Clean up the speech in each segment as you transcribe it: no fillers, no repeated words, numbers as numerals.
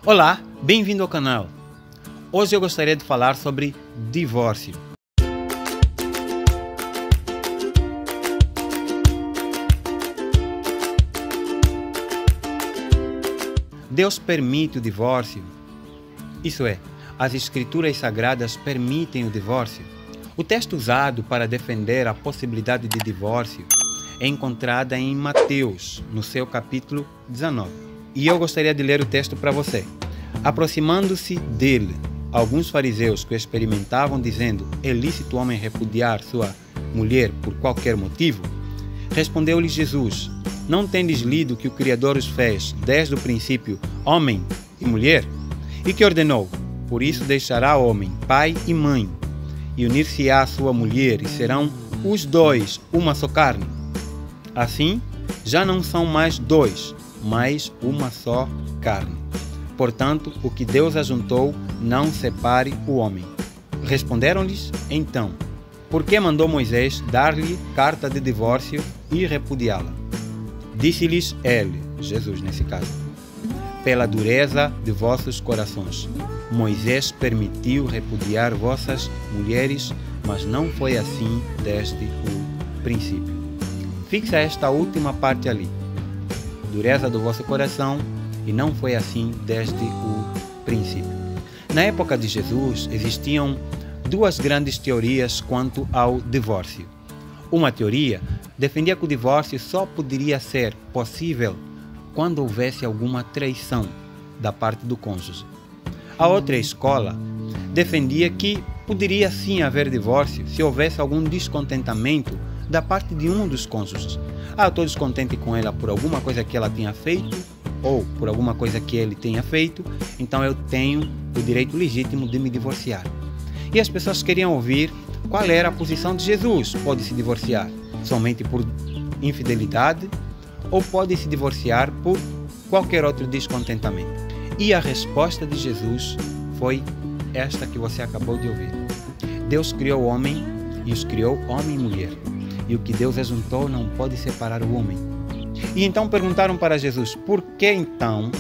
Olá, bem-vindo ao canal. Hoje eu gostaria de falar sobre divórcio. Deus permite o divórcio? Isso é, as Escrituras Sagradas permitem o divórcio? O texto usado para defender a possibilidade de divórcio é encontrada em Mateus, no seu capítulo 19. E eu gostaria de ler o texto para você. Aproximando-se dele, alguns fariseus que o experimentavam, dizendo: é lícito o homem repudiar sua mulher por qualquer motivo? Respondeu-lhes Jesus: não tendes lido que o Criador os fez, desde o princípio, homem e mulher? E que ordenou: por isso deixará o homem pai e mãe, e unir-se-á à sua mulher, e serão os dois uma só carne. Assim, já não são mais dois, mas uma só carne. Portanto, o que Deus ajuntou, não separe o homem. Responderam-lhes, então: por que mandou Moisés dar-lhe carta de divórcio e repudiá-la? Disse-lhes ele, Jesus nesse caso: pela dureza de vossos corações. Moisés permitiu repudiar vossas mulheres, mas não foi assim desde o princípio. Fixa esta última parte ali. Dureza do vosso coração, e não foi assim desde o princípio. Na época de Jesus, existiam duas grandes teorias quanto ao divórcio. Uma teoria defendia que o divórcio só poderia ser possível quando houvesse alguma traição da parte do cônjuge. A outra escola defendia que poderia sim haver divórcio se houvesse algum descontentamento da parte de um dos cônjuges. Eu estou descontente com ela por alguma coisa que ela tinha feito ou por alguma coisa que ele tenha feito, então eu tenho o direito legítimo de me divorciar. E as pessoas queriam ouvir qual era a posição de Jesus. Pode se divorciar somente por infidelidade ou pode se divorciar por qualquer outro descontentamento? E a resposta de Jesus foi esta que você acabou de ouvir. Deus criou o homem e os criou homem e mulher. E o que Deus ajuntou não pode separar o homem. E então perguntaram para Jesus: por que então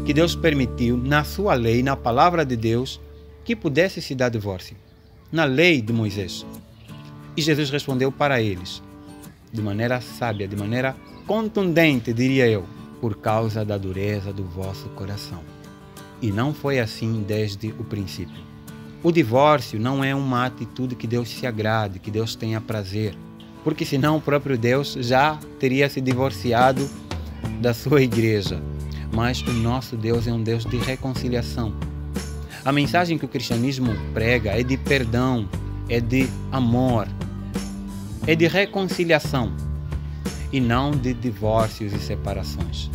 que Deus permitiu na sua lei, na palavra de Deus, que pudesse se dar divórcio? Na lei de Moisés. E Jesus respondeu para eles, de maneira sábia, de maneira contundente, diria eu: por causa da dureza do vosso coração. E não foi assim desde o princípio. O divórcio não é uma atitude que Deus se agrade, que Deus tenha prazer, porque senão o próprio Deus já teria se divorciado da sua igreja. Mas o nosso Deus é um Deus de reconciliação. A mensagem que o cristianismo prega é de perdão, é de amor, é de reconciliação e não de divórcios e separações.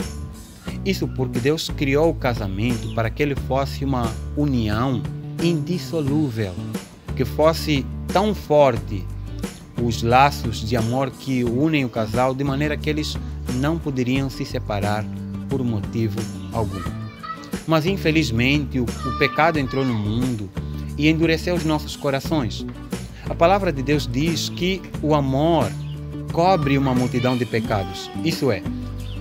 Isso porque Deus criou o casamento para que ele fosse uma união indissolúvel, que fosse tão forte os laços de amor que unem o casal, de maneira que eles não poderiam se separar por motivo algum. Mas infelizmente o pecado entrou no mundo e endureceu os nossos corações. A palavra de Deus diz que o amor cobre uma multidão de pecados. Isso é,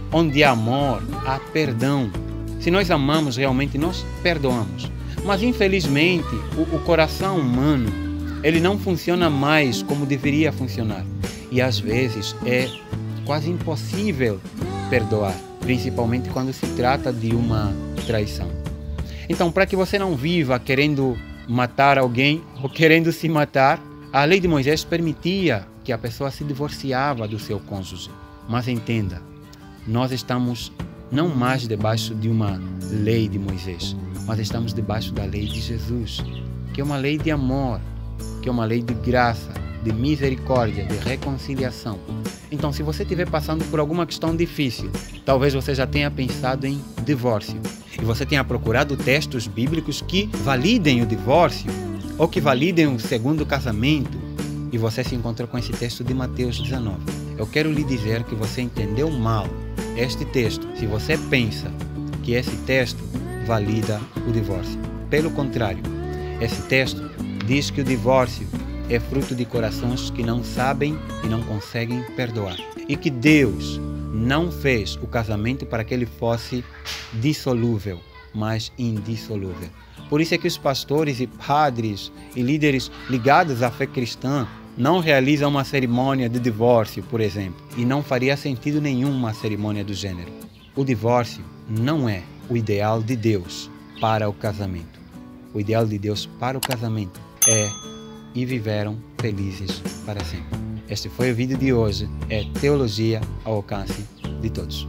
onde há amor, há perdão. Se nós amamos realmente, nós perdoamos. Mas infelizmente o coração humano, ele não funciona mais como deveria funcionar. E às vezes é quase impossível perdoar, principalmente quando se trata de uma traição. Então, para que você não viva querendo matar alguém ou querendo se matar, a lei de Moisés permitia que a pessoa se divorciava do seu cônjuge. Mas entenda, nós estamos não mais debaixo de uma lei de Moisés, mas estamos debaixo da lei de Jesus, que é uma lei de amor, que é uma lei de graça, de misericórdia, de reconciliação. Então, se você estiver passando por alguma questão difícil, talvez você já tenha pensado em divórcio, e você tenha procurado textos bíblicos que validem o divórcio, ou que validem o segundo casamento, e você se encontrou com esse texto de Mateus 19. Eu quero lhe dizer que você entendeu mal este texto, se você pensa que esse texto valida o divórcio. Pelo contrário, esse texto diz que o divórcio é fruto de corações que não sabem e não conseguem perdoar. E que Deus não fez o casamento para que ele fosse dissolúvel, mas indissolúvel. Por isso é que os pastores e padres e líderes ligados à fé cristã não realizam uma cerimônia de divórcio, por exemplo, e não faria sentido nenhum uma cerimônia do gênero. O divórcio não é o ideal de Deus para o casamento. O ideal de Deus para o casamento é e viveram felizes para sempre. Este foi o vídeo de hoje, é Teologia ao alcance de todos.